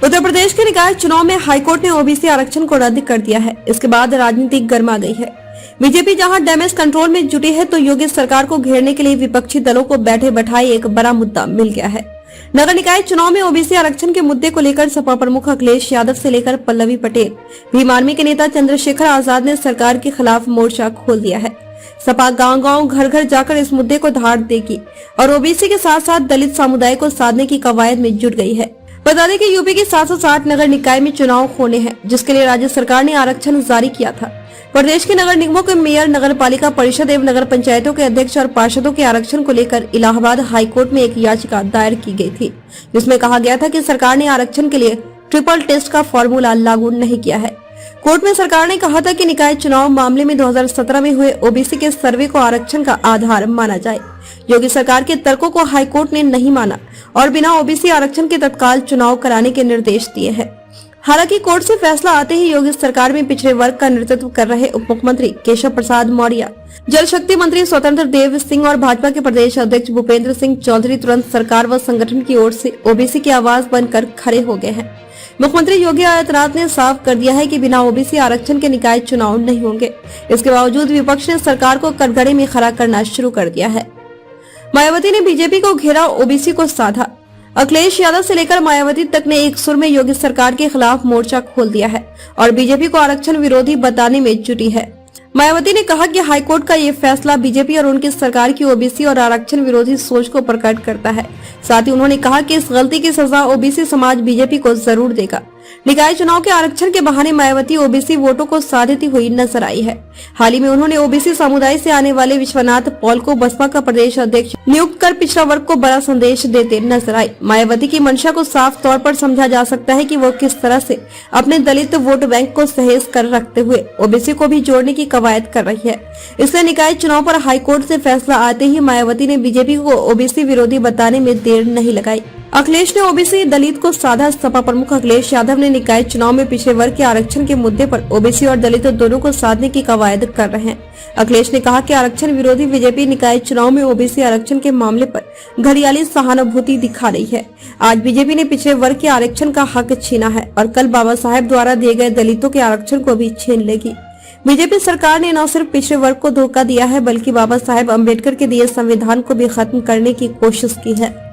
उत्तर प्रदेश के निकाय चुनाव में हाईकोर्ट ने ओबीसी आरक्षण को रद्द कर दिया है। इसके बाद राजनीति गर्मा गई है। बीजेपी जहां डैमेज कंट्रोल में जुटी है तो योगी सरकार को घेरने के लिए विपक्षी दलों को बैठे बैठाए एक बड़ा मुद्दा मिल गया है। नगर निकाय चुनाव में ओबीसी आरक्षण के मुद्दे को लेकर सपा प्रमुख अखिलेश यादव से लेकर पल्लवी पटेल, भीम आर्मी के नेता चंद्रशेखर आजाद ने सरकार के खिलाफ मोर्चा खोल दिया है। सपा गांव-गांव, घर-घर जाकर इस मुद्दे को धार देगी और ओबीसी के साथ साथ दलित समुदाय को साधने की कवायद में जुट गई है। बता दें कि यूपी की 760 नगर निकाय में चुनाव होने हैं, जिसके लिए राज्य सरकार ने आरक्षण जारी किया था। प्रदेश के नगर निगमों के मेयर, नगर पालिका परिषद एवं नगर पंचायतों के अध्यक्ष और पार्षदों के आरक्षण को लेकर इलाहाबाद हाईकोर्ट में एक याचिका दायर की गई थी, जिसमें कहा गया था कि सरकार ने आरक्षण के लिए ट्रिपल टेस्ट का फॉर्मूला लागू नहीं किया है। कोर्ट में सरकार ने कहा था कि निकाय चुनाव मामले में 2017 में हुए ओबीसी के सर्वे को आरक्षण का आधार माना जाए। योगी सरकार के तर्कों को हाईकोर्ट ने नहीं माना और बिना ओबीसी आरक्षण के तत्काल चुनाव कराने के निर्देश दिए हैं। हालांकि कोर्ट से फैसला आते ही योगी सरकार में पिछड़े वर्ग का नेतृत्व कर रहे उप मुख्यमंत्री केशव प्रसाद मौर्य, जल शक्ति मंत्री स्वतंत्र देव सिंह और भाजपा के प्रदेश अध्यक्ष भूपेंद्र सिंह चौधरी तुरंत सरकार व संगठन की ओर से ओबीसी की आवाज बनकर खड़े हो गए हैं। मुख्यमंत्री योगी आदित्यनाथ ने साफ कर दिया है कि बिना ओबीसी आरक्षण के निकाय चुनाव नहीं होंगे। इसके बावजूद विपक्ष ने सरकार को कटघरे में खड़ा करना शुरू कर दिया है। मायावती ने बीजेपी को घेरा, ओबीसी को साधा। अखिलेश यादव से लेकर मायावती तक ने एक सुर में योगी सरकार के खिलाफ मोर्चा खोल दिया है और बीजेपी को आरक्षण विरोधी बताने में जुटी है। मायावती ने कहा कि हाईकोर्ट का ये फैसला बीजेपी और उनकी सरकार की ओबीसी और आरक्षण विरोधी सोच को प्रकट करता है। साथ ही उन्होंने कहा कि इस गलती की सजा ओबीसी समाज बीजेपी को जरूर देगा। निकाय चुनाव के आरक्षण के बहाने मायावती ओबीसी वोटों को साधती हुई नजर आई है। हाल ही में उन्होंने ओबीसी समुदाय से आने वाले विश्वनाथ पॉल को बसपा का प्रदेश अध्यक्ष नियुक्त कर पिछड़ा वर्ग को बड़ा संदेश देते नजर आई। मायावती की मंशा को साफ तौर पर समझा जा सकता है कि वो किस तरह से अपने दलित वोट बैंक को सहेज कर रखते हुए ओबीसी को भी जोड़ने की कवायद कर रही है। इसलिए निकाय चुनाव पर हाईकोर्ट से फैसला आते ही मायावती ने बीजेपी को ओबीसी विरोधी बताने में देर नहीं लगाई। अखिलेश ने ओबीसी दलित को साधा। सपा प्रमुख अखिलेश यादव ने निकाय चुनाव में पिछड़े वर्ग के आरक्षण के मुद्दे पर ओबीसी और दलित दोनों को साधने की कवायद कर रहे हैं। अखिलेश ने कहा कि आरक्षण विरोधी बीजेपी निकाय चुनाव में ओबीसी आरक्षण के मामले पर घड़ियाली सहानुभूति दिखा रही है। आज बीजेपी ने पिछड़े वर्ग के आरक्षण का हक छीना है और कल बाबा साहेब द्वारा दिए गए दलितों के आरक्षण को भी छीन लेगी। बीजेपी सरकार ने न सिर्फ पिछड़े वर्ग को धोखा दिया है, बल्कि बाबा साहेब अम्बेडकर के दिए संविधान को भी खत्म करने की कोशिश की है।